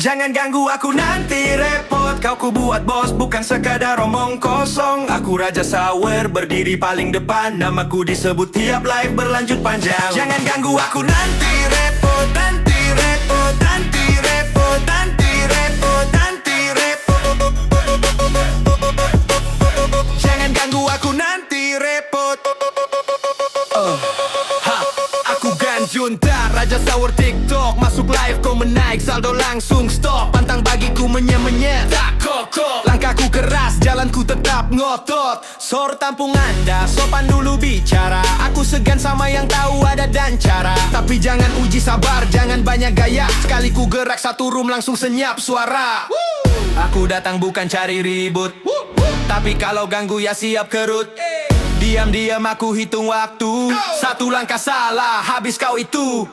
Jangan ganggu aku nanti repot. Kau ku buat bos, bukan sekadar omong kosong. Aku Raja Sawer, berdiri paling depan. Namaku disebut tiap live berlanjut panjang. Jangan ganggu aku nanti repot. Nanti repot, nanti repot, nanti repot, nanti repot. Jangan ganggu aku nanti repot. Aku Ganjunta, Raja Sawer TikTok. Masuk live kau menaik, saldo langsung stop. Pantang bagiku menye-menye, tak kokoh. Langkahku keras, jalanku tetap ngotot. Sor tampung Anda, sopan dulu bicara. Aku segan sama yang tahu ada dan cara. Tapi jangan uji sabar, jangan banyak gaya. Sekali ku gerak satu room langsung senyap suara. Aku datang bukan cari ribut, tapi kalau ganggu ya siap kerut. Diam-diam aku hitung waktu. Satu langkah salah, habis kau itu.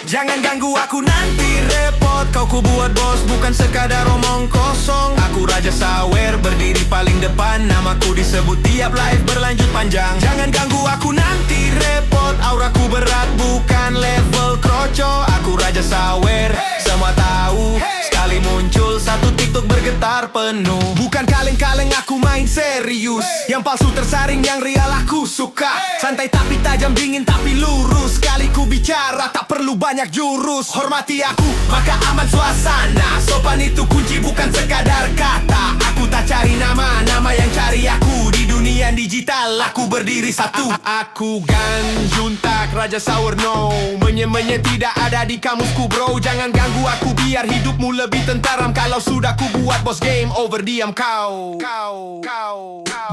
Jangan ganggu aku nanti repot. Kau ku buat bos, bukan sekadar omong kosong. Aku Raja Sawer, berdiri paling depan. Namaku disebut tiap live berlanjut panjang. Jangan ganggu aku nanti repot. Auraku berat, bukan level kroco. Aku Raja Sawer, semua tahu. Sekali muncul, satu TikTok bergetar penuh. Bukan kaleng-kaleng, aku main serius. Yang palsu tersaring, yang real aku suka. Santai tapi tajam, dingin tapi lurus. Sekali ku bicara, tak perlu banyak jurus. Hormati aku, maka aman suasana. Sopan itu kunci, bukan sekadar kata. Aku tak cari nama, nama yang cari aku. Di dunia digital, aku berdiri satu. Aku Ganjunta, Raja Sawer no. Menye-menye tidak ada di kamusku bro. Jangan ganggu aku biar hidupmu lebih tentaram. Kalau sudah ku buat bos, game over, diam kau.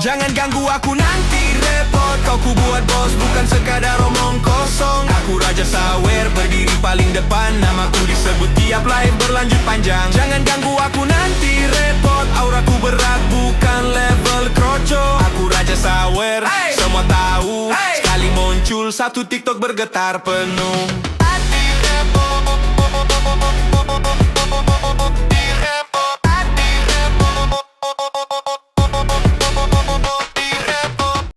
Jangan ganggu aku nanti repot. Kau ku buat bos, bukan sekadar omong kosong. Aku Raja Sawer, berdiri paling depan. Namaku disebut tiap live berlanjut panjang. Jangan ganggu aku nanti repot. Auraku berat, bukan level kroco. Aku Raja Sawer, semua tahu. Sekali muncul, satu TikTok bergetar penuh.